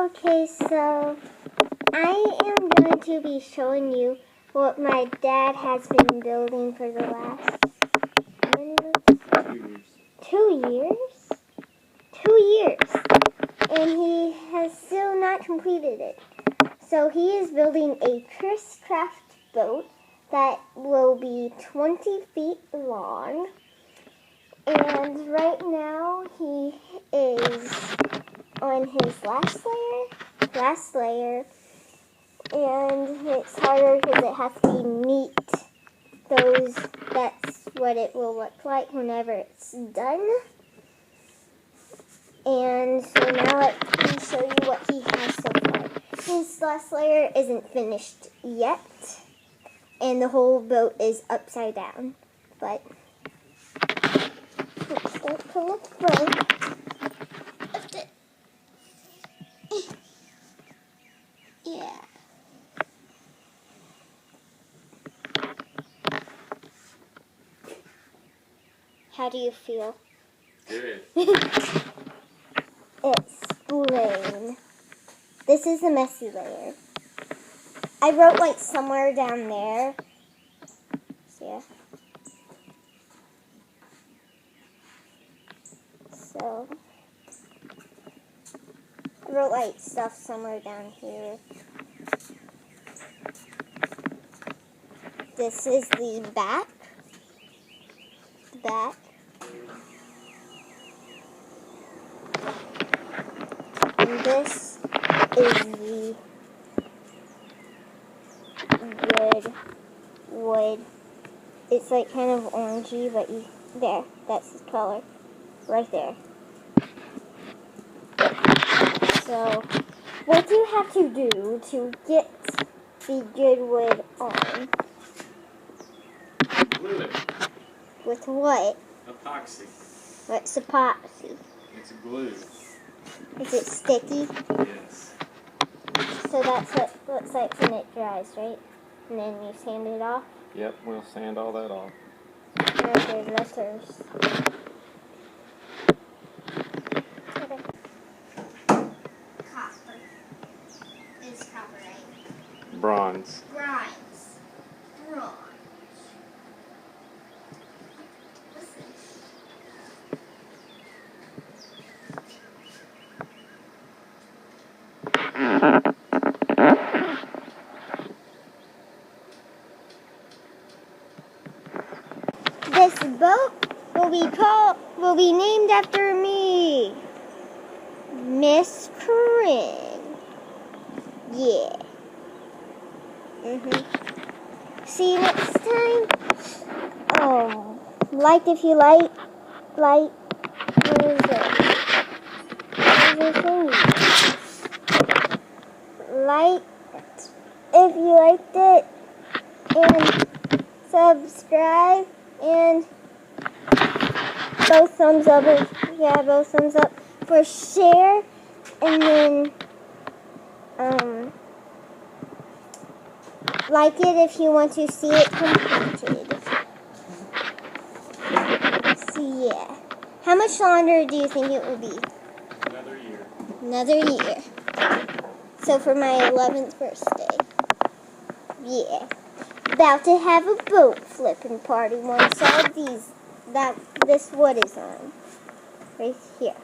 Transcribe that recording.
Okay, so I am going to be showing you what my dad has been building for the last 2 years. 2 years. And he has still not completed it. So he is building a Chris Craft boat that will be 20 feet long. And right now he is on his last layer, and it's harder because it has to be neat. That's what it will look like whenever it's done. And so now let me show you what he has so far. His last layer isn't finished yet, and the whole boat is upside down. But let's start to look boat. Yeah. How do you feel? Good. It's plain. This is the messy layer. I wrote like somewhere down there. Yeah. So I wrote like stuff somewhere down here. This is the back. And this is the red wood. It's like kind of orangey, but there, that's the color. Right there. So, what do you have to do to get the good wood on? Glue it. With what? Epoxy. What's epoxy? It's glue. Is it sticky? Yes. So that's what it looks like when it dries, right? And then you sand it off? Yep, we'll sand all that off. Okay, letters. Copper. Is copper, right? Bronze. Bronze. This boat will be named after me, Miss Corinne. Yeah. See you next time. Like if you like. What is it? What is it? Like if you liked it, and subscribe, and both thumbs up. Both thumbs up for share, and then like it if you want to see it completed. So yeah, how much longer do you think it will be? Another year. Another year. So for my 11th birthday. Yeah. About to have a boat flipping party once all this wood is on. Right here.